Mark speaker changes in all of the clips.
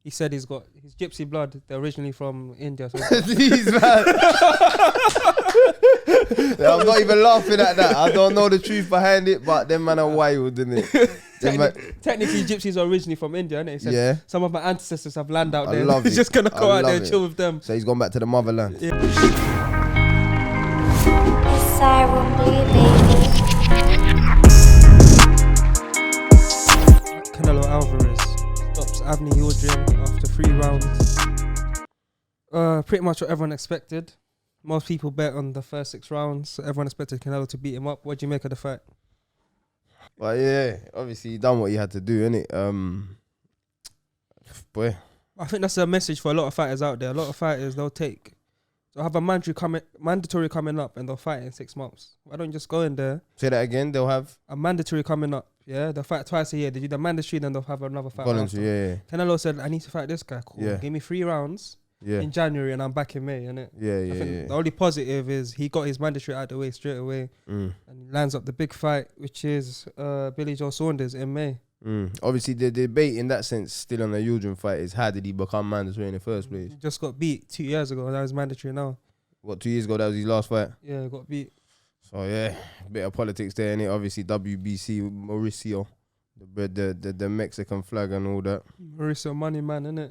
Speaker 1: He said he's got his gypsy blood. They're originally from India. So
Speaker 2: These man. I'm not even laughing at that. I don't know the truth behind it, but them man are wild, innit?
Speaker 1: Technically, gypsies are originally from India, innit? He said some of my ancestors have land out there.
Speaker 2: Love
Speaker 1: He's just gonna go out there and
Speaker 2: it.
Speaker 1: chill with them.
Speaker 2: So he's gone back to the motherland.
Speaker 1: Yeah.
Speaker 3: Asylum Blue Baby.
Speaker 1: CANELO ALVAREZ stops Avni Yildirim after 3 rounds. Pretty much what everyone expected. Most people bet on the first 6 rounds. So everyone expected Canelo to beat him up. What do you make of the fight?
Speaker 2: Well, yeah, obviously he done what he had to do, innit? Boy.
Speaker 1: I think that's a message for a lot of fighters out there. A lot of fighters, they'll have a mandatory coming up and they'll fight in 6 months. Why don't you just go in there?
Speaker 2: Say that again, they'll have
Speaker 1: a mandatory coming up. Yeah, they'll fight twice a year. They do the mandatory, then they'll have another fight.
Speaker 2: voluntary, yeah.
Speaker 1: Canelo said, I need to fight this guy. Cool.
Speaker 2: Yeah.
Speaker 1: Give me 3 rounds in January and I'm back in May, innit?
Speaker 2: Yeah.
Speaker 1: The only positive is he got his mandatory out of the way straight away and he lands up the big fight, which is Billy Joe Saunders in May.
Speaker 2: Obviously, the debate in that sense still on the Yildirim fight is how did he become mandatory in the first place?
Speaker 1: He just got beat 2 years ago. That was mandatory now.
Speaker 2: What, 2 years ago? That was his last fight?
Speaker 1: Yeah, got beat.
Speaker 2: So, yeah, bit of politics there, innit? Obviously, WBC, Mauricio, the Mexican flag and all that.
Speaker 1: Mauricio money man, innit?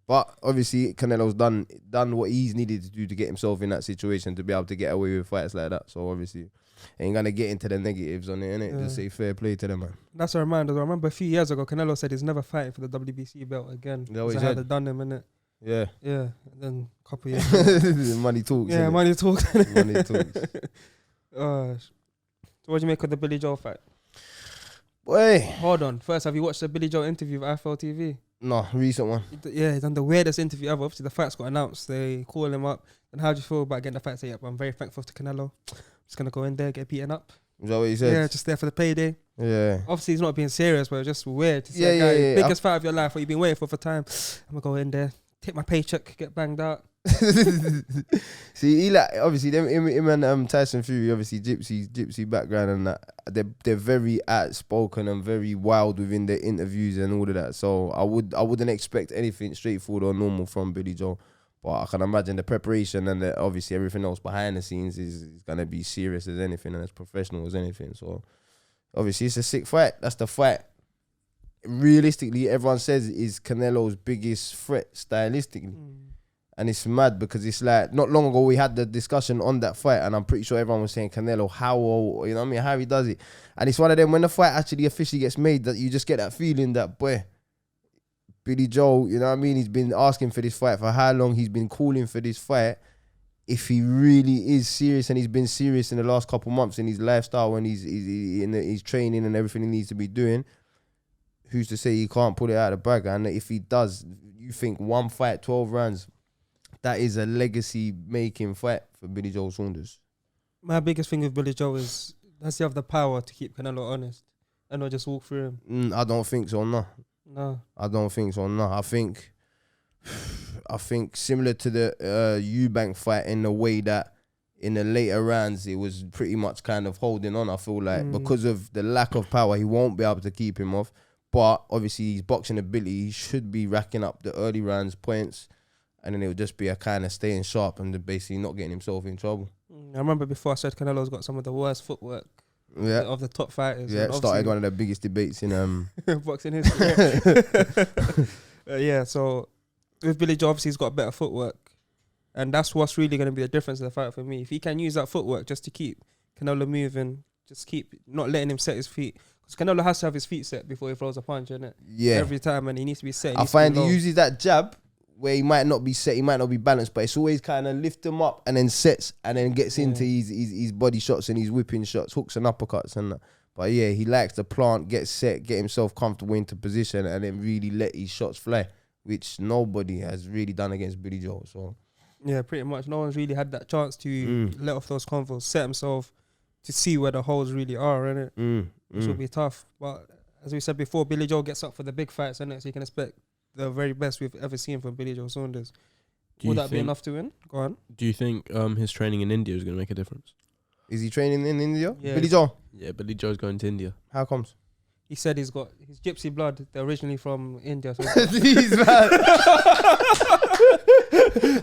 Speaker 2: But obviously, Canelo's done what he's needed to do to get himself in that situation to be able to get away with fights like that. So obviously, ain't gonna get into the negatives on it, innit?
Speaker 1: Yeah.
Speaker 2: Just say fair play to them, man.
Speaker 1: That's a reminder. I remember a few years ago, Canelo said he's never fighting for the WBC belt again.
Speaker 2: That what he
Speaker 1: how
Speaker 2: said?
Speaker 1: they done him, innit?
Speaker 2: Yeah.
Speaker 1: Yeah. And then a couple of years.
Speaker 2: Money talks.
Speaker 1: Yeah,
Speaker 2: innit?
Speaker 1: money talks.
Speaker 2: Money talks.
Speaker 1: So what do you make of the Billy Joe fight?
Speaker 2: Boy.
Speaker 1: Hold on. First, have you watched the Billy Joe interview with IFL TV?
Speaker 2: No, recent one.
Speaker 1: Yeah, he's done the weirdest interview ever. Obviously, the fight's got announced. They call him up. And how do you feel about getting the fight? Say, yep, I'm very thankful to Canelo. Just going to go in there, get beaten up.
Speaker 2: Is that what he said?
Speaker 1: Yeah, just there for the payday.
Speaker 2: Yeah.
Speaker 1: Obviously, he's not being serious, but it's just weird to see a guy, biggest fight of your life, what you've been waiting for time. I'm going to go in there, take my paycheck, get banged out.
Speaker 2: See, he like obviously him and Tyson Fury, obviously gypsy background and that they're very outspoken and very wild within their interviews and all of that. So I wouldn't expect anything straightforward or normal from Billy Joe, but I can imagine the preparation and obviously everything else behind the scenes is gonna be serious as anything and as professional as anything. So obviously it's a sick fight. That's the fight. Realistically, everyone says is Canelo's biggest threat stylistically. And it's mad because it's like, not long ago we had the discussion on that fight and I'm pretty sure everyone was saying Canelo, how he does it. And it's one of them, when the fight actually officially gets made, that you just get that feeling that, boy, Billy Joe, you know what I mean? He's been asking for this fight for how long, he's been calling for this fight. If he really is serious, and he's been serious in the last couple months in his lifestyle and he's training and everything he needs to be doing, who's to say he can't pull it out of the bag? And if he does, you think 1 fight, 12 rounds, that is a legacy-making fight for Billy Joe Saunders.
Speaker 1: My biggest thing with Billy Joe is, does he have the power to keep Canelo honest and not just walk through him?
Speaker 2: I don't think so, no.
Speaker 1: No.
Speaker 2: I don't think so, no. I think similar to the Eubank fight in the way that in the later rounds, it was pretty much kind of holding on, I feel like. Because of the lack of power, he won't be able to keep him off. But obviously, his boxing ability, he should be racking up the early rounds points. And then it would just be a kind of staying sharp and basically not getting himself in trouble.
Speaker 1: I remember before I said Canelo's got some of the worst footwork of the top fighters.
Speaker 2: Yeah, started one of the biggest debates in
Speaker 1: boxing history. So with Billy Joe, obviously he's got better footwork. And that's what's really going to be the difference in the fight for me. If he can use that footwork just to keep Canelo moving, just keep not letting him set his feet. Because Canelo has to have his feet set before he throws a punch, innit? Yeah. Every time, and he needs to be set.
Speaker 2: I find he uses that jab where he might not be set, he might not be balanced, but it's always kind of lift him up and then sets and then gets into his body shots and his whipping shots, hooks and uppercuts and that. But yeah, he likes to plant, get set, get himself comfortable into position and then really let his shots fly, which nobody has really done against Billy Joe. So
Speaker 1: yeah, pretty much. No one's really had that chance to let off those convos, set himself to see where the holes really are, innit? Which will be tough. But as we said before, Billy Joe gets up for the big fights, innit? So you can expect the very best we've ever seen from Billy Joe Saunders. Would that be enough to win? Go on.
Speaker 4: Do you think his training in India is going to make a difference?
Speaker 2: Is he training in India?
Speaker 1: Yeah.
Speaker 2: Billy Joe?
Speaker 4: Yeah, Billy Joe's going to India.
Speaker 2: How comes?
Speaker 1: he said he's got his gypsy blood. They're originally from India. So
Speaker 2: These man.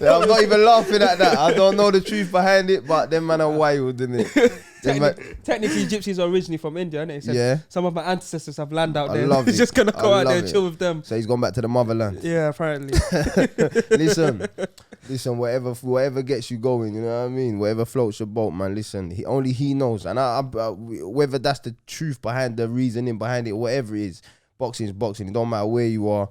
Speaker 2: I'm not even laughing at that. I don't know the truth behind it, but them man are wild, isn't it?
Speaker 1: Technically, gypsies are originally from India, innit? He said
Speaker 2: Yeah.
Speaker 1: some of my ancestors have land out
Speaker 2: I
Speaker 1: there.
Speaker 2: love
Speaker 1: He's
Speaker 2: it.
Speaker 1: just gonna go
Speaker 2: I
Speaker 1: out there
Speaker 2: love
Speaker 1: and
Speaker 2: it.
Speaker 1: chill with them.
Speaker 2: So he's gone back to the motherland.
Speaker 1: Yeah, apparently.
Speaker 2: Listen, whatever gets you going, you know what I mean? Whatever floats your boat, man. Listen, only he knows. And I whether that's the truth behind the reasoning behind it, whatever it is, boxing is boxing. It don't matter where you are,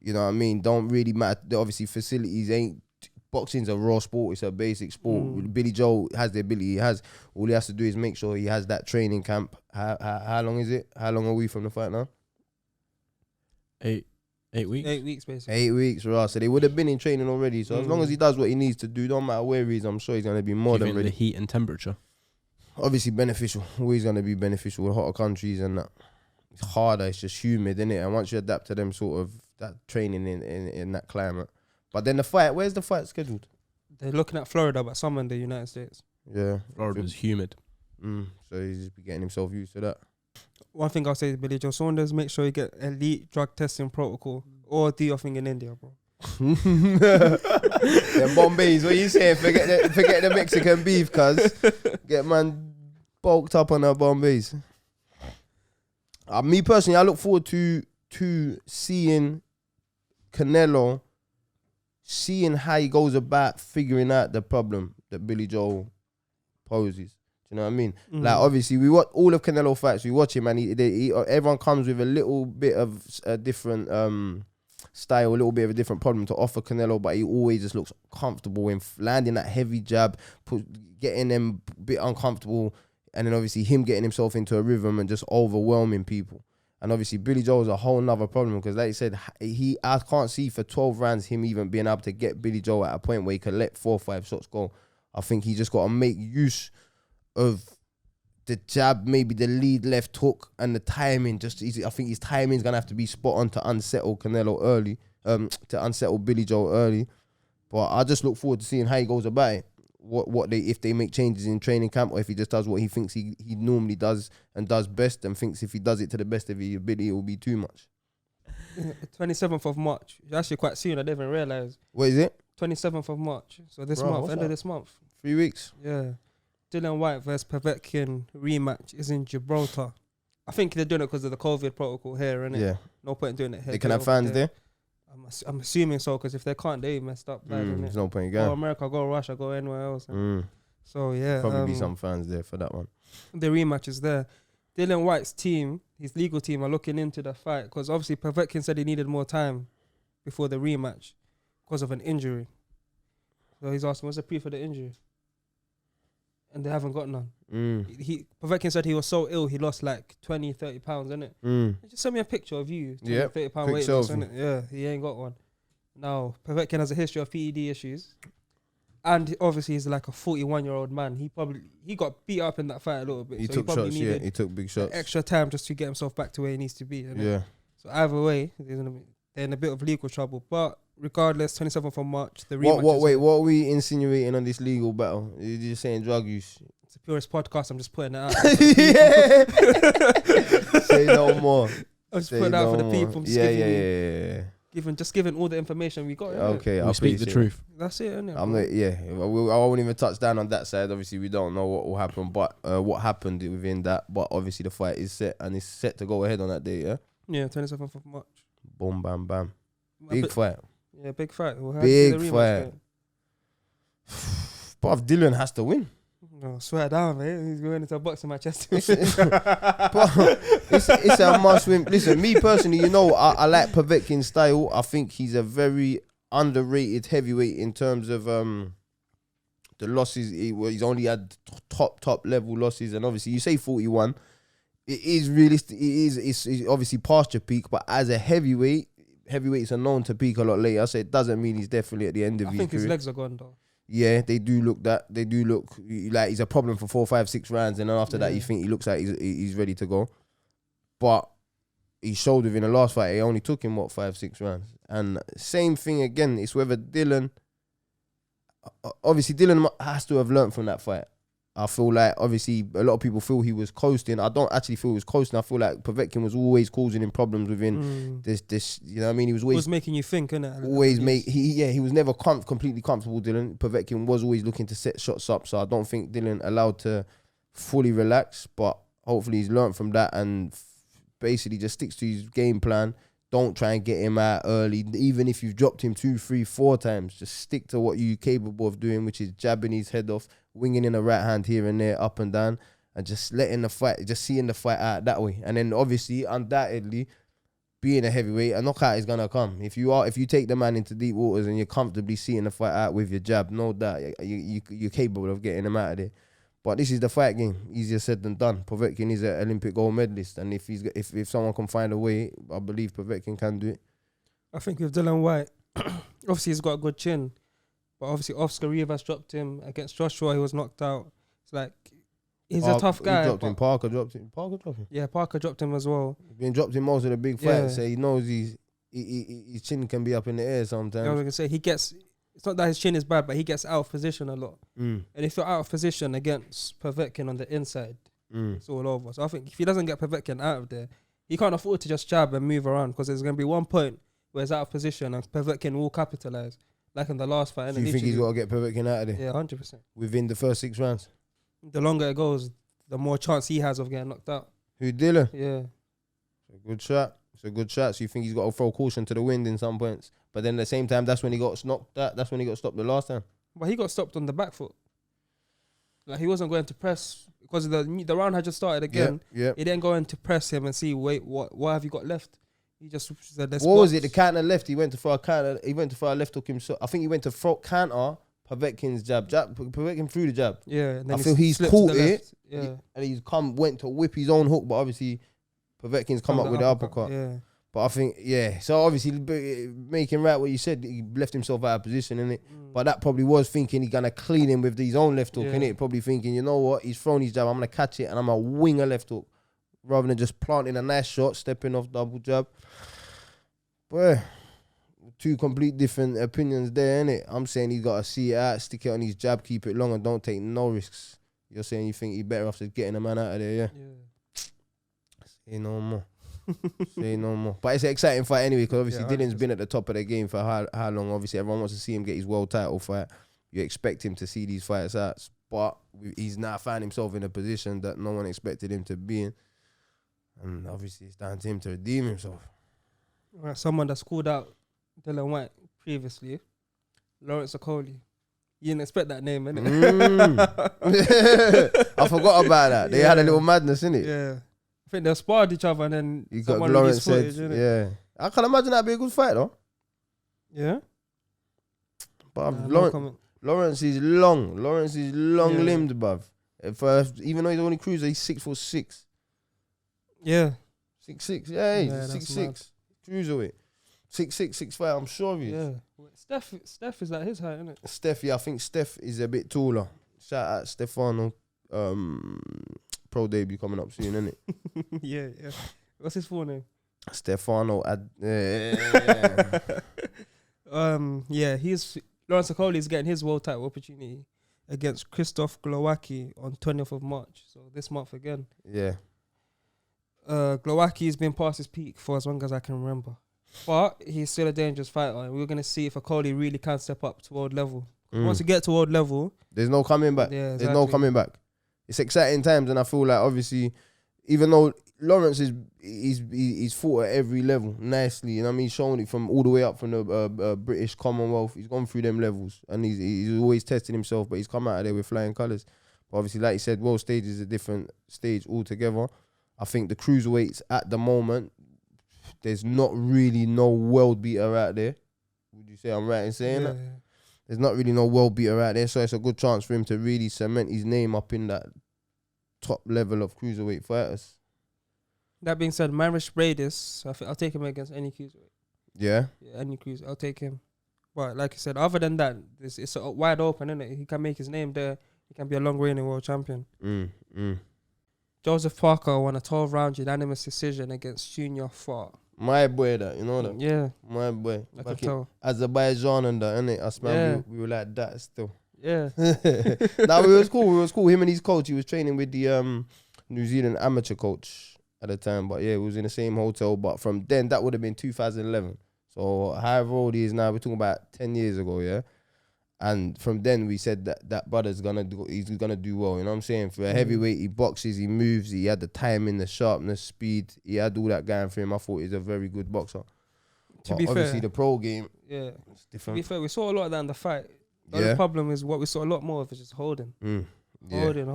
Speaker 2: you know what I mean? Don't really matter. Obviously, facilities ain't. Boxing's a raw sport. It's a basic sport. Billy Joe has the ability. He has. All he has to do is make sure he has that training camp. How long is it? How long are we from the fight now?
Speaker 4: 8 weeks.
Speaker 1: 8 weeks, basically.
Speaker 2: 8 weeks, right? So they would have been in training already. So as long as he does what he needs to do, don't matter where he is, I'm sure he's going to be more than ready.
Speaker 4: The heat and temperature.
Speaker 2: Obviously beneficial. Always going to be beneficial with hotter countries and that. It's harder. It's just humid, innit? And once you adapt to them sort of that training in that climate. But then the fight, where's the fight scheduled?
Speaker 1: They're looking at Florida, but some in the United States.
Speaker 2: Yeah.
Speaker 4: Florida's humid.
Speaker 2: So he's just be getting himself used to that.
Speaker 1: One thing I'll say to Billy Joe Saunders, make sure you get elite drug testing protocol or do your thing in India, bro.
Speaker 2: Yeah, Bombays, what you saying? Forget the Mexican beef, cuz. Get man bulked up on the Bombays. Me personally, I look forward to seeing Canelo, seeing how he goes about figuring out the problem that Billy Joe poses. Do you know what I mean? Like, obviously, we watch all of Canelo fights. We watch him, and everyone comes with a little bit of a different style, a little bit of a different problem to offer Canelo, but he always just looks comfortable in landing that heavy jab, getting them a bit uncomfortable, and then obviously him getting himself into a rhythm and just overwhelming people. And obviously Billy Joe is a whole nother problem because, like you said, I can't see for 12 rounds him even being able to get Billy Joe at a point where he can let 4 or 5 shots go. I think he just got to make use of the jab, maybe the lead left hook and the timing. I think his timing is gonna have to be spot on to unsettle Canelo early, to unsettle Billy Joe early. But I just look forward to seeing how he goes about it. If they make changes in training camp, or if he just does what he thinks he normally does and does best, and thinks if he does it to the best of his ability, it will be too much.
Speaker 1: 27th of March. It's actually quite soon. I didn't even realize.
Speaker 2: What is it?
Speaker 1: 27th of March. So this
Speaker 2: Bro,
Speaker 1: month,
Speaker 2: what's
Speaker 1: end
Speaker 2: that?
Speaker 1: of this month.
Speaker 2: 3 weeks.
Speaker 1: Yeah. Dylan Whyte versus Povetkin rematch is in Gibraltar. I think they're doing it because of the COVID protocol here, innit?
Speaker 2: Yeah.
Speaker 1: No point in doing it here.
Speaker 2: They can have fans there.
Speaker 1: I'm assuming so, because if they can't, they messed up.
Speaker 2: There's no point in
Speaker 1: Go
Speaker 2: going.
Speaker 1: America, go Russia, go anywhere else. So yeah,
Speaker 2: Probably be some fans there for that one.
Speaker 1: The rematch is there. Dillian Whyte's team, his legal team, are looking into the fight because obviously Povetkin said he needed more time before the rematch because of an injury. So he's asking, what's the proof of the injury? And they haven't got none. Povetkin said he was so ill he lost like 20, 30 pounds, innit? Just send me a picture of you. 20, 30 pound weight loss, innit? Yeah, he ain't got one. Now, Povetkin has a history of PED issues. And obviously he's like a 41-year-old man. He got beat up in that fight a little bit.
Speaker 2: He
Speaker 1: so
Speaker 2: took
Speaker 1: he
Speaker 2: shots, yeah. He took big shots.
Speaker 1: Extra time just to get himself back to where he needs to be. Innit?
Speaker 2: Yeah.
Speaker 1: So either way, they're in a bit of legal trouble. But regardless, 27th of March, the rematch.
Speaker 2: What are we insinuating on this legal battle? You're just saying drug use.
Speaker 1: It's a Purist podcast. I'm just putting it out.
Speaker 2: Say no more.
Speaker 1: I'm just putting it out for the people.
Speaker 2: Yeah.
Speaker 1: Giving all the information we got.
Speaker 2: Okay,
Speaker 4: we speak the truth.
Speaker 1: That's it, innit?
Speaker 2: I won't even touch down on that side. Obviously, we don't know what will happen, but what happened within that. But obviously, the fight is set and it's set to go ahead on that day. Yeah.
Speaker 1: Yeah, 27th of March.
Speaker 2: Boom, bam, bam. Big fight.
Speaker 1: Yeah, big fight.
Speaker 2: Big fight. But Dylan has to win.
Speaker 1: No, swear down, man. He's going into a boxing match.
Speaker 2: It's a must win. Listen, me personally, I like Povetkin's style. I think he's a very underrated heavyweight in terms of the losses. He's only had top level losses, and obviously you say 41. It is realistic. It's obviously past your peak, but as a heavyweights are known to peak a lot later. So it doesn't mean he's definitely at the end of his career.
Speaker 1: I think his legs are gone though.
Speaker 2: Yeah, they do look like he's a problem for 4, 5, 6 rounds, and then after that, you think he looks like he's ready to go. But he showed within the last fight, it only took him 5, 6 rounds. And same thing again. It's whether Dylan. Obviously, Dylan has to have learned from that fight. I feel like obviously a lot of people feel he was coasting. I don't actually feel he was coasting. I feel like Povetkin was always causing him problems within this. You know what I mean? He was
Speaker 1: It
Speaker 2: always
Speaker 1: was making you think, innit?
Speaker 2: always make he was never completely comfortable. Dylan Povetkin was always looking to set shots up, so I don't think Dylan allowed to fully relax. But hopefully he's learned from that and basically just sticks to his game plan. Don't try and get him out early. Even if you've dropped him 2, 3, 4 times, just stick to what you're capable of doing, which is jabbing his head off, winging in a right hand here and there, up and down, and just letting the fight, just seeing the fight out that way. And then obviously, undoubtedly, being a heavyweight, a knockout is gonna come. If you take the man into deep waters and you're comfortably seeing the fight out with your jab, no doubt you're capable of getting him out of there. But this is the fight game. Easier said than done. Povetkin is an Olympic gold medalist, and if someone can find a way, I believe Povetkin can do it.
Speaker 1: I think with Dillian Whyte, obviously he's got a good chin, but obviously Oscar Rivas dropped him against Joshua. He was knocked out. It's like he's a tough guy.
Speaker 2: Parker dropped him.
Speaker 1: Yeah, Parker dropped him as well.
Speaker 2: He's been dropped in most of the big fights, so he knows his chin can be up in the air sometimes.
Speaker 1: I was gonna say it's not that his chin is bad, but he gets out of position a lot. And if you're out of position against Povetkin on the inside, it's all over. So I think if he doesn't get Povetkin out of there, he can't afford to just jab and move around, because there's going to be one point where he's out of position and Povetkin will capitalize, like in the last fight.
Speaker 2: So you think he's got to get Povetkin out of there?
Speaker 1: Yeah, 100%.
Speaker 2: Within the first 6 rounds?
Speaker 1: The longer it goes, the more chance he has of getting knocked out.
Speaker 2: Who, Dillian?
Speaker 1: Yeah.
Speaker 2: It's a good shot. It's a good shot. So you think he's got to throw caution to the wind in some points? But then at the same time, that's when he got knocked out. That's when he got stopped the last time.
Speaker 1: But he got stopped on the back foot. Like, he wasn't going to press because the round had just started again.
Speaker 2: Yeah.
Speaker 1: He didn't go in to press him and see, wait, what have you got left? He just said, let's
Speaker 2: what was it? The counter left. He went to throw a counter. He went to throw a left hook himself. I think he went to throw counter Povetkin's jab. Povetkin threw the jab.
Speaker 1: Yeah. And then
Speaker 2: I feel he's caught it.
Speaker 1: Yeah.
Speaker 2: And he's went to whip his own hook, but obviously Povetkin's come up with the uppercut.
Speaker 1: Yeah.
Speaker 2: But I think, so obviously making right what you said, he left himself out of position, innit? But that probably was thinking he's going to clean him with his own left hook, innit? Probably thinking, you know what, he's thrown his jab, I'm going to catch it and I'm going to wing a left hook, rather than just planting a nice shot, stepping off double jab. But 2 complete different opinions there, innit? I'm saying he's got to see it out, stick it on his jab, keep it long and don't take no risks. You're saying you think he's better off just getting a man out of there, yeah? Say no more. Say no more. But it's an exciting fight anyway, because obviously Dillian's been at the top of the game for how long. Obviously everyone wants to see him get his world title fight. You expect him to see these fights out, but he's now found himself in a position that no one expected him to be in, and obviously it's down to him to redeem himself.
Speaker 1: Right, someone that's called out Dillian Whyte previously, Lawrence Okolie. You didn't expect that name, innit?
Speaker 2: I forgot about that. They had a little madness, innit?
Speaker 1: Yeah. I think they sparred each other and then
Speaker 2: You got
Speaker 1: someone
Speaker 2: Lawrence
Speaker 1: released
Speaker 2: said,
Speaker 1: footage, innit?
Speaker 2: yeah. I can imagine that'd be a good fight though.
Speaker 1: Yeah.
Speaker 2: But
Speaker 1: No comment.
Speaker 2: Lawrence is long. Lawrence is long-limbed, bruv. Even though he's only cruiser, he's 6'6".
Speaker 1: Yeah.
Speaker 2: 6'6". Yeah, he's
Speaker 1: Yeah, that's
Speaker 2: 6'6". Cruiserweight. 6'6", 6'5", I'm sure he is.
Speaker 1: Yeah. Steph is like his height, isn't it?
Speaker 2: Steph, yeah, I think Steph is a bit taller. Shout out Stefano. Pro debut coming up soon, isn't it?
Speaker 1: Yeah. What's his full name?
Speaker 2: Stefano.
Speaker 1: He's Lawrence Okolie is getting his world title opportunity against Krzysztof Glowacki on 20th of March. So this month again.
Speaker 2: Yeah.
Speaker 1: Glowacki's been past his peak for as long as I can remember. But he's still a dangerous fighter, and we're going to see if Okolie really can step up to world level. Once you get to world level,
Speaker 2: there's no coming back.
Speaker 1: Yeah,
Speaker 2: There's no coming back. It's exciting times, and I feel like obviously, even though Lawrence he's fought at every level nicely, you know what I mean, showing it from all the way up from the British Commonwealth. He's gone through them levels, and he's always tested himself, but he's come out of there with flying colours. But obviously, like you said, world stage is a different stage altogether. I think the cruiserweights at the moment, there's not really no world beater out there. Would you say I'm right in saying that?
Speaker 1: Yeah.
Speaker 2: There's not really no world beater out there, so it's a good chance for him to really cement his name up in that top level of cruiserweight fighters.
Speaker 1: That being said, Marish Bradis, I think I'll take him against any cruiserweight.
Speaker 2: Yeah?
Speaker 1: Yeah, any cruiser, I'll take him. But like I said, other than that, it's wide open, isn't it? He can make his name there. He can be a long-reigning world champion. Joseph Parker won a 12-round unanimous decision against Junior Farr.
Speaker 2: My boy, that, you know that?
Speaker 1: Yeah.
Speaker 2: My boy.
Speaker 1: I can tell.
Speaker 2: Azerbaijan and that, innit? I smell we were like that still.
Speaker 1: Yeah.
Speaker 2: Nah, it was cool. It was cool. Him and his coach. He was training with the New Zealand amateur coach at the time. But yeah, it was in the same hotel. But from then, that would have been 2011. So however old he is now, we're talking about 10 years ago, yeah. And from then we said that brother's he's gonna do well. You know what I'm saying? For a heavyweight, he boxes, he moves, he had the timing, the sharpness, speed. He had all that going for him. I thought he's a very good boxer.
Speaker 1: To be
Speaker 2: obviously
Speaker 1: fair,
Speaker 2: the pro game,
Speaker 1: yeah.
Speaker 2: it's
Speaker 1: To
Speaker 2: different.
Speaker 1: be fair, we saw a lot of that in the fight. The only problem is what we saw a lot more of is just holding. Holding.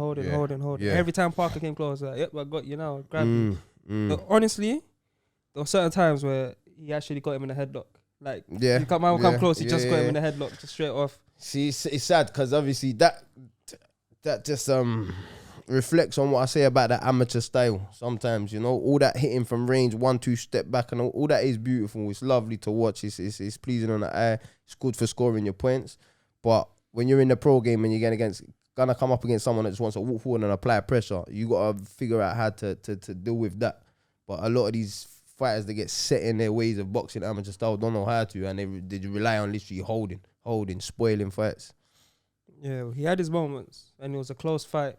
Speaker 2: Yeah.
Speaker 1: Every time Parker came close, like, yep, I got you now. Grab you. But honestly, there were certain times where he actually got him in a headlock. Like, you come close, he just got him in a headlock, just straight off.
Speaker 2: See, it's sad because obviously that just reflects on what I say about that amateur style. Sometimes, you know, all that hitting from range, 1-2 step back, and all that is beautiful. It's lovely to watch. It's pleasing on the eye. It's good for scoring your points. But when you're in the pro game and you're gonna come up against someone that just wants to walk forward and apply pressure, you gotta figure out how to deal with that. But a lot of these fighters that get set in their ways of boxing amateur style don't know how to, and they rely on literally holding, spoiling fights.
Speaker 1: Yeah, he had his moments, and it was a close fight.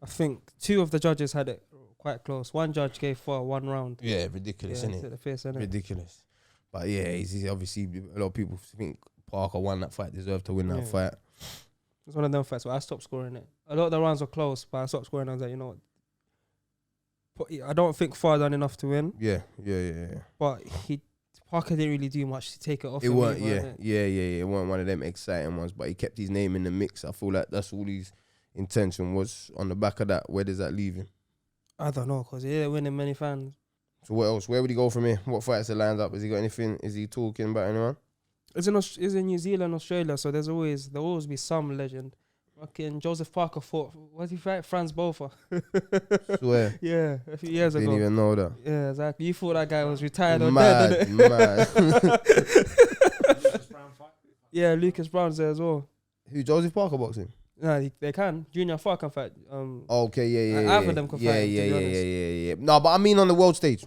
Speaker 1: I think 2 of the judges had it quite close. One judge gave for 1 round.
Speaker 2: Yeah, ridiculous, isn't it?
Speaker 1: The face, innit?
Speaker 2: Ridiculous. But yeah, he's obviously, a lot of people think Parker won that fight, deserved to win that fight.
Speaker 1: It's one of them fights where I stopped scoring it. A lot of the rounds were close, but I stopped scoring. I was like, you know what? I don't think Far done enough to win. Yeah. But Parker didn't really do much to take it off.
Speaker 2: It weren't, it weren't one of them exciting ones, but he kept his name in the mix. I feel like that's all his intention was. On the back of that, where does that leave him?
Speaker 1: I don't know, because he didn't win many fans.
Speaker 2: So what else? Where would he go from here? What fights are lined up? Has he got anything? Is he talking about anyone?
Speaker 1: It's in New Zealand, Australia, so there'll always be some legend. Fucking Joseph Parker fought, what did he fight? Franz Bofer.
Speaker 2: Swear.
Speaker 1: Yeah, a few years ago.
Speaker 2: Didn't even know that.
Speaker 1: Yeah, exactly. You thought that guy was retired or
Speaker 2: mad,
Speaker 1: dead, didn't
Speaker 2: it?
Speaker 1: Yeah, Lucas Brown's there as well.
Speaker 2: Who, Joseph Parker boxing?
Speaker 1: No, they can. Junior Far can fight.
Speaker 2: Okay, yeah.
Speaker 1: Either of them can fight.
Speaker 2: Yeah. No, but I mean on the world stage.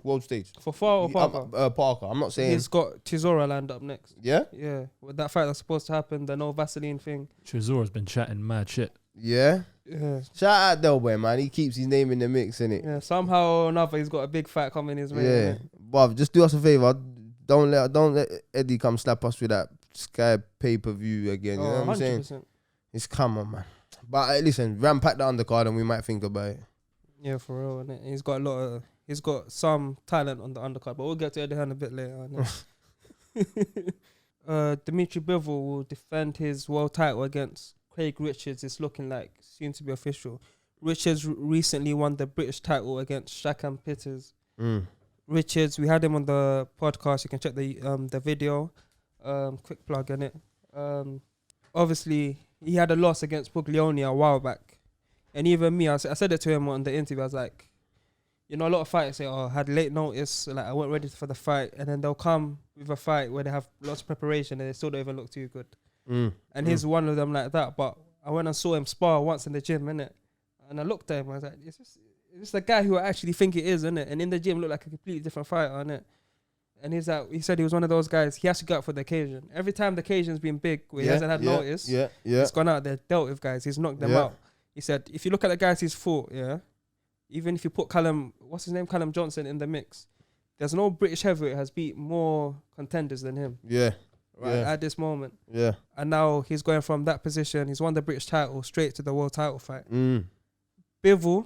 Speaker 1: For Far or Parker?
Speaker 2: Parker. I'm not saying.
Speaker 1: He's got Chisora lined up next.
Speaker 2: Yeah?
Speaker 1: Yeah. With that fight that's supposed to happen, the no Vaseline thing.
Speaker 4: Chisora's been chatting mad shit.
Speaker 2: Yeah?
Speaker 1: Yeah.
Speaker 2: Shout out Delboy, man. He keeps his name in the mix, innit?
Speaker 1: Yeah, somehow or another, he's got a big fight coming his way.
Speaker 2: Yeah. But just do us a favour. Don't let Eddie come slap us with that Sky pay-per-view again. You know what I'm saying? It's come on, man. But listen, rampack the undercard and we might think about it.
Speaker 1: Yeah, for real. Innit? He's got some talent on the undercard, but we'll get to Eddie Hearn a bit later. Dimitri Bivol will defend his world title against Craig Richards. It's looking like soon to be official. Richards recently won the British title against Shakam Pitters. Richards, we had him on the podcast. You can check the video. Quick plug in it. Obviously, he had a loss against Puglioni a while back. And even me, I said it to him on the interview. I was like, you know, a lot of fighters say, I had late notice, like I wasn't ready for the fight. And then they'll come with a fight where they have lots of preparation and they still don't even look too good. And he's one of them like that. But I went and saw him spar once in the gym, innit? And I looked at him, I was like, is this the guy who I actually think it is, innit? And in the gym looked like a completely different fighter, innit? And he said he was one of those guys, he has to go out for the occasion. Every time the occasion's been big, where he hasn't had notice, he's gone out there, dealt with guys, he's knocked them out. He said, if you look at the guys he's fought, even if you put Callum Johnson in the mix, there's no British heavyweight has beat more contenders than him. At this moment. And now he's going from that position, he's won the British title straight to the world title fight. Bivol,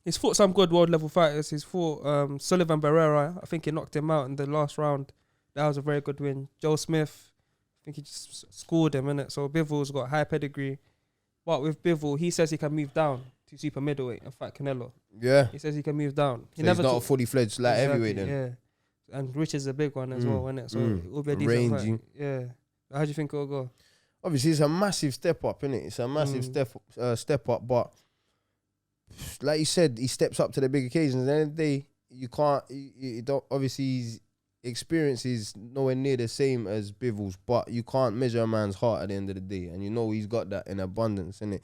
Speaker 1: he's fought some good world level fighters. He's fought Sullivan Barrera. I think he knocked him out in the last round. That was a very good win. Joe Smith, I think he just scored him, innit? So Bivol's got high pedigree. But with Bivol, he says he can move down to super middleweight and fight Canelo. He says he can move down.
Speaker 2: He's not a fully fledged light heavyweight then.
Speaker 1: Yeah. And Richard's a big one as well, innit? So it will be a decent fight. Yeah. How do you think it'll go?
Speaker 2: Obviously, it's a massive step up, innit? It's a massive step up, but like you said, he steps up to the big occasions. At the end of the day, you don't, obviously his experience is nowhere near the same as Bivol's, but you can't measure a man's heart at the end of the day. And you know he's got that in abundance, innit?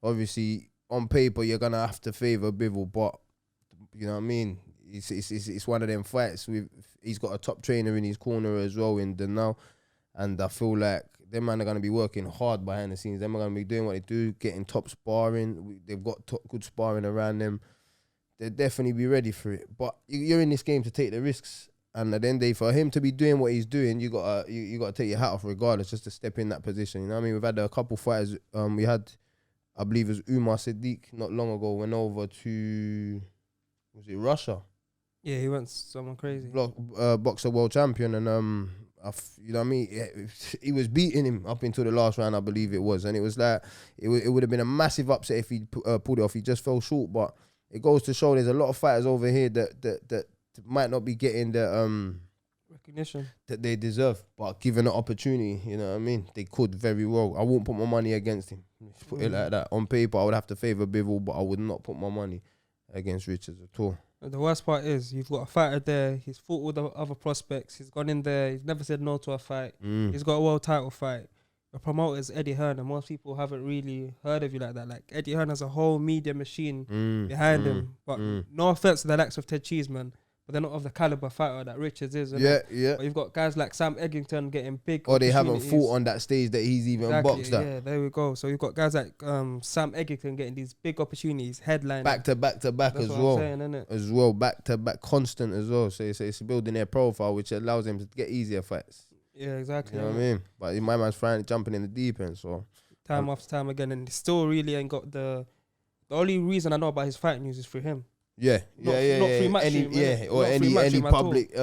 Speaker 2: Obviously, on paper, you're going to have to favour Bivol, but you know what I mean? It's one of them fights. He's got a top trainer in his corner as well in Danao. And I feel like them man are going to be working hard behind the scenes. Them are going to be doing what they do, getting top sparring. They've got good sparring around them. They'll definitely be ready for it. But you're in this game to take the risks. And at the end of the day, for him to be doing what he's doing, you gotta take your hat off regardless, just to step in that position. You know what I mean? We've had a couple fighters. We had, I believe it was Umar Sadiq not long ago, went over to, was it Russia?
Speaker 1: Yeah, he went someone crazy.
Speaker 2: Boxer world champion, and you know what I mean? He was beating him up into the last round, I believe it was, and it was like it would have been a massive upset if he pulled it off. He just fell short, but it goes to show there's a lot of fighters over here that might not be getting the
Speaker 1: recognition
Speaker 2: that they deserve, but given an opportunity, you know what I mean? They could very well. I won't put my money against him. Let's put it like that. On paper, I would have to favour Bivol, but I would not put my money against Richards at all.
Speaker 1: The worst part is you've got a fighter there. He's fought with the other prospects. He's gone in there. He's never said no to a fight. He's got a world title fight. The promoter is Eddie Hearn, and most people haven't really heard of you like that. Like Eddie Hearn has a whole media machine behind him. But no offense to the likes of Ted Cheeseman, but they're not of the caliber fighter that Richards is.
Speaker 2: Yeah.
Speaker 1: But you've got guys like Sam Eggington getting big.
Speaker 2: Or they haven't fought on that stage that he's even boxed at.
Speaker 1: Yeah, there we go. So you've got guys like Sam Eggington getting these big opportunities, headlining.
Speaker 2: Back to back
Speaker 1: That's
Speaker 2: as
Speaker 1: what
Speaker 2: well.
Speaker 1: I'm saying, innit?
Speaker 2: As well, back to back, constant as well. So it's building their profile, which allows them to get easier fights.
Speaker 1: Yeah, exactly.
Speaker 2: You know what I mean? But my man's jumping in the deep end, so
Speaker 1: time after time again, and he still really ain't got the only reason I know about his fight news is through him.
Speaker 2: Yeah.
Speaker 1: Not free match
Speaker 2: Or any public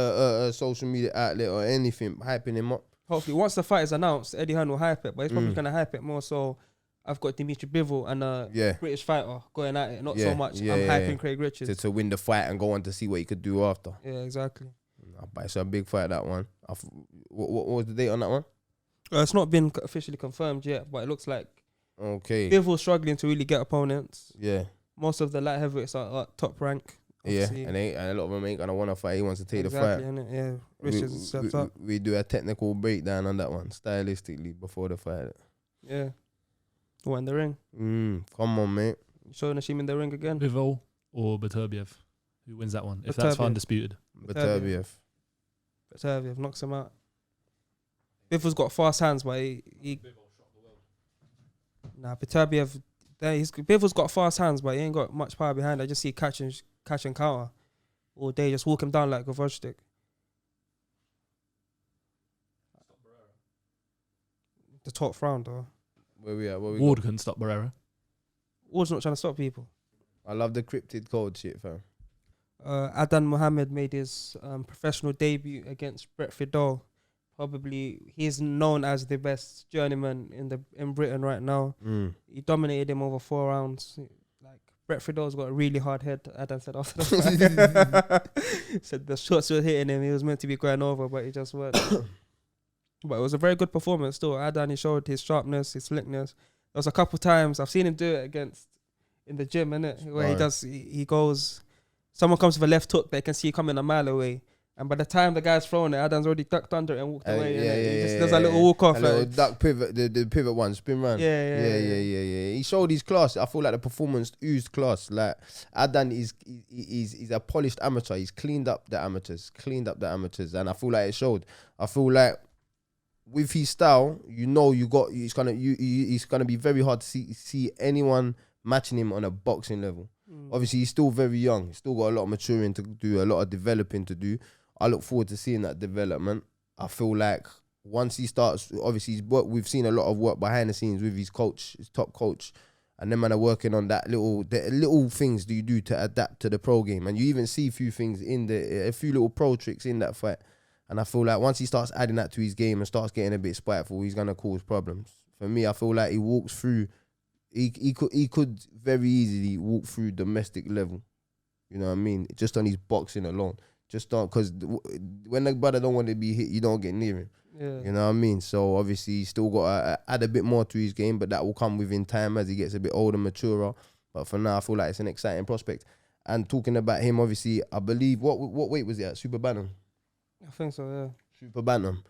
Speaker 2: social media outlet or anything hyping him up.
Speaker 1: Hopefully, once the fight is announced, Eddie Hearn will hype it, but he's probably gonna hype it more. So I've got Dimitri Bivol and a British fighter going at it, not so much. I'm hyping Craig Richards
Speaker 2: to win the fight and go on to see what he could do after.
Speaker 1: Yeah, exactly.
Speaker 2: But it's a big fight, that one. What was the date on that one?
Speaker 1: It's not been officially confirmed yet, but it looks like
Speaker 2: Bivol's
Speaker 1: struggling to really get opponents.
Speaker 2: Yeah.
Speaker 1: Most of the light heavyweights are at top rank. Obviously.
Speaker 2: Yeah, and a lot of them ain't gonna want to fight. He wants to take the fight.
Speaker 1: Innit? Yeah, Richards steps up.
Speaker 2: We do a technical breakdown on that one, stylistically, before the fight.
Speaker 1: Yeah. What, in the ring?
Speaker 2: Come on, mate.
Speaker 1: Showing Hashim in the ring again?
Speaker 4: Bivol or Beterbeiv? Who wins that one? If that's undisputed.
Speaker 2: Beterbeiv
Speaker 1: knocks him out. Bivol's got fast hands, but he Beterbeiv. Bivol's got fast hands, but he ain't got much power behind. I just see catch and counter all day. Just walk him down like a fudge stick. The top round, though.
Speaker 2: Where we at?
Speaker 4: Ward couldn't stop Barrera.
Speaker 1: Ward's not trying to stop people.
Speaker 2: I love the cryptid code shit, fam.
Speaker 1: Adan Mohammed made his professional debut against Brett Fidel. Probably he's known as the best journeyman in Britain right now. He dominated him over 4 rounds. Like Brett Fidel's got a really hard head. Adan said after the fight, said the shots were hitting him. He was meant to be going over, but he just weren't. But it was a very good performance. Still, Adan, he showed his sharpness, his slickness. There was a couple times I've seen him do it in the gym, innit? Where he goes. Someone comes with a left hook, they can see coming a mile away. And by the time the guy's thrown it, Adan's already ducked under it and walked away. He just does a little walk off.
Speaker 2: A little duck pivot, the pivot one, spin round. Yeah. He showed his class. I feel like the performance oozed class. Like Adan he's a polished amateur. He's cleaned up the amateurs, and I feel like it showed. I feel like with his style, he's gonna be very hard to see anyone matching him on a boxing level. Obviously, he's still very young. He's still got a lot of maturing to do, a lot of developing to do. I look forward to seeing that development. I feel like once he starts, obviously, we've seen a lot of work behind the scenes with his coach, his top coach, and them man are working on the little things do you do to adapt to the pro game. And you even see a few things a few little pro tricks in that fight. And I feel like once he starts adding that to his game and starts getting a bit spiteful, he's gonna cause problems. For me, I feel like he walks through. He could very easily walk through domestic level, you know what I mean? Just on his boxing alone, because when the brother don't want to be hit, you don't get near him.
Speaker 1: Yeah.
Speaker 2: You know what I mean? So obviously he's still got to add a bit more to his game, but that will come within time as he gets a bit older, maturer. But for now, I feel like it's an exciting prospect. And talking about him, obviously, I believe what weight was it at? Super Bantam.
Speaker 1: I think so. Yeah.
Speaker 2: Super Bantam.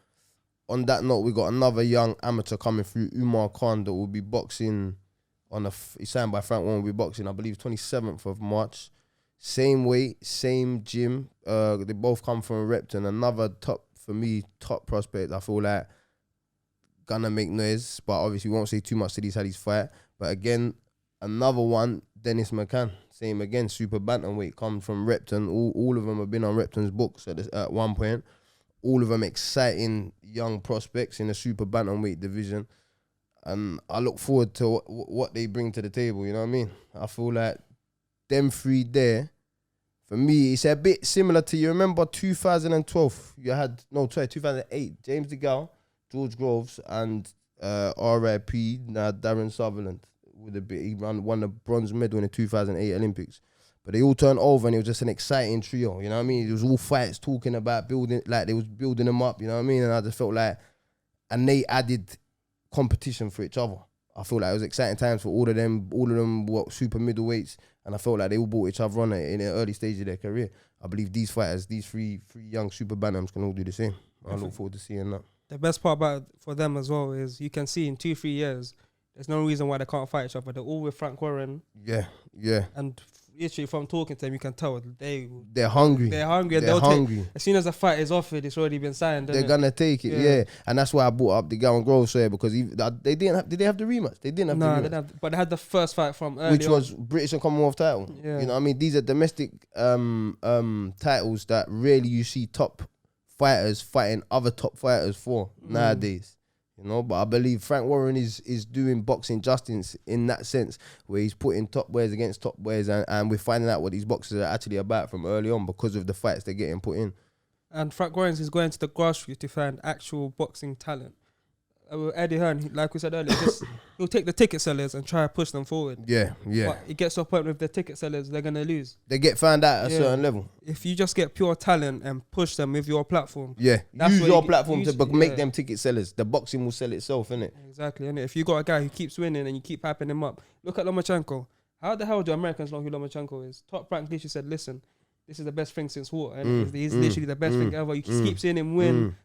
Speaker 2: On that note, we got another young amateur coming through, Umar Khan, that will be boxing. He's signed by Frank Warren, will be boxing, I believe, 27th of March. Same weight, same gym. They both come from Repton. Another top prospect. I feel like gonna make noise, but obviously we won't say too much till he's had his fight. But again, another one, Dennis McCann, same again, super bantamweight, come from Repton. All of them have been on Repton's books at one point. All of them exciting young prospects in the super bantamweight division. And I look forward to what they bring to the table, you know what I mean? I feel like them three there, for me, it's a bit similar to, you remember 2012, 2008, James DeGale, George Groves, and R.I.P. Darren Sutherland. He won the bronze medal in the 2008 Olympics. But they all turned over and it was just an exciting trio, you know what I mean? It was all fights talking about building, like they was building them up, you know what I mean? And I just felt like, and they added competition for each other. I feel like it was exciting times for all of them were super middleweights, and I felt like they all brought each other on in the early stage of their career. I believe these fighters, these three young super bantams can all do the same. I look forward to seeing that.
Speaker 1: The best part about for them as well is you can see in 2-3 years, there's no reason why they can't fight each other. They're all with Frank Warren.
Speaker 2: Yeah.
Speaker 1: And literally from talking to them, you can tell
Speaker 2: they're hungry.
Speaker 1: They're hungry.
Speaker 2: They're hungry.
Speaker 1: As soon as the fight is offered, it's already been signed.
Speaker 2: They're gonna take it, yeah. And that's why I brought up the Gowan Grove there, because they didn't have. Did they have the rematch? They didn't have the rematch.
Speaker 1: They didn't have, but they had the first fight from early
Speaker 2: which was British and Commonwealth title.
Speaker 1: Yeah.
Speaker 2: You know what I mean? These are domestic titles that rarely you see top fighters fighting other top fighters for nowadays. You know, but I believe Frank Warren is doing boxing justice in that sense, where he's putting top boys against top boys, and we're finding out what these boxers are actually about from early on because of the fights they're getting put in.
Speaker 1: And Frank Warren is going to the grassroots to find actual boxing talent. Eddie Hearn, like we said earlier, he'll take the ticket sellers and try to push them forward.
Speaker 2: Yeah.
Speaker 1: But it gets to a point with the ticket sellers, they're going to lose.
Speaker 2: They get found out at a certain level.
Speaker 1: If you just get pure talent and push them with your platform.
Speaker 2: Yeah, use your platform to make them ticket sellers. The boxing will sell itself, innit?
Speaker 1: Exactly, innit? If you got a guy who keeps winning and you keep hyping him up. Look at Lomachenko. How the hell do Americans know who Lomachenko is? Top Rank literally said, listen, this is the best thing since war. And he's literally the best thing ever. You just keep seeing him win,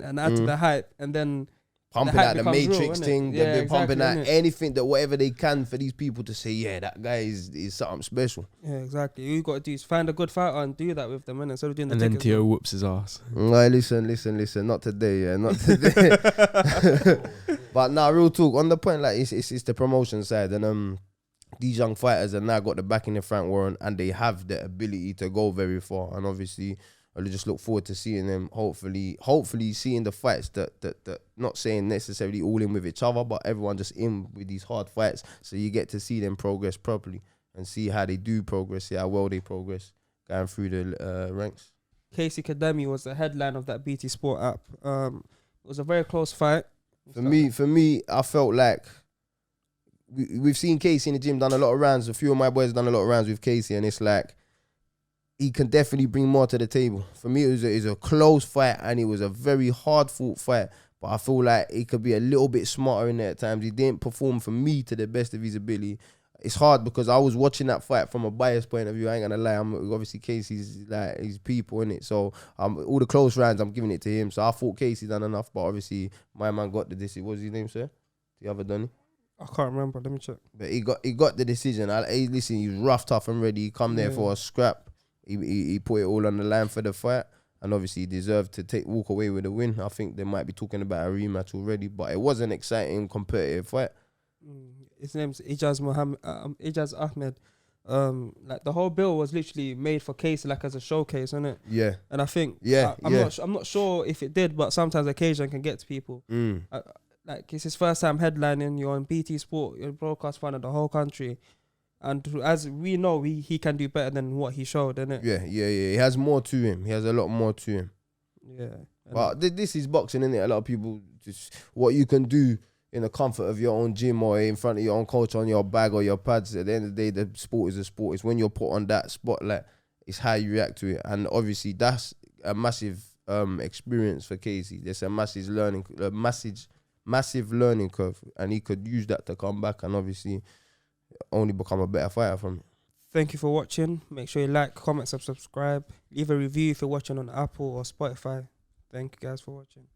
Speaker 1: and add to the hype. And then
Speaker 2: pumping out the Matrix
Speaker 1: real,
Speaker 2: thing. They've been pumping out anything, that whatever they can for these people to say, yeah, that guy is something special.
Speaker 1: Yeah, exactly. You got to do is find a good fighter and do that with them, innit? Instead of doing the
Speaker 4: and then Theo whoops his ass.
Speaker 2: Right, listen. Not today, not today. But now, real talk on the point, like it's the promotion side, and these young fighters have now got the backing of Frank Warren, and they have the ability to go very far. And obviously, I just look forward to seeing them. Hopefully seeing the fights that not saying necessarily all in with each other, but everyone just in with these hard fights. So you get to see them progress properly and see how they do progress, see how well they progress going through the ranks.
Speaker 1: Casey Kademi was the headline of that BT Sport app. It was a very close fight.
Speaker 2: For me, I felt like we've seen Casey in the gym done a lot of rounds. A few of my boys have done a lot of rounds with Casey, and it's like, he can definitely bring more to the table. For me, it was a close fight, and it was a very hard-fought fight. But I feel like he could be a little bit smarter in there at times. He didn't perform, for me, to the best of his ability. It's hard because I was watching that fight from a biased point of view. I ain't gonna lie. Obviously, Casey's like his people, innit? So all the close rounds, I'm giving it to him. So I thought Casey done enough, but obviously my man got the decision. What's his name, sir? The other Donny?
Speaker 1: I can't remember. Let me check.
Speaker 2: But he got the decision. Listen, he was rough, tough, and ready. He come there for a scrap. He put it all on the line for the fight, and obviously he deserved to walk away with the win. I think they might be talking about a rematch already, but it was an exciting, competitive fight.
Speaker 1: His name's Ijaz Ahmed. Like the whole bill was literally made for Casey, like as a showcase, isn't it?
Speaker 2: Yeah.
Speaker 1: And I think I'm not sure if it did, but sometimes occasion can get to people. Like it's his first time headlining. You're on BT Sport. You're broadcast fan of the whole country. And as we know, he can do better than what he showed, innit?
Speaker 2: Yeah. He has more to him. He has a lot more to him.
Speaker 1: Yeah.
Speaker 2: But this is boxing, innit? A lot of people, just what you can do in the comfort of your own gym or in front of your own coach on your bag or your pads. At the end of the day, the sport is a sport. It's when you're put on that spotlight, it's how you react to it. And obviously, that's a massive experience for Casey. There's a massive learning curve. And he could use that to come back and obviously only become a better fighter from it.
Speaker 1: Thank you for watching. Make sure you like, comment, subscribe. Leave a review if you're watching on Apple or Spotify. Thank you guys for watching.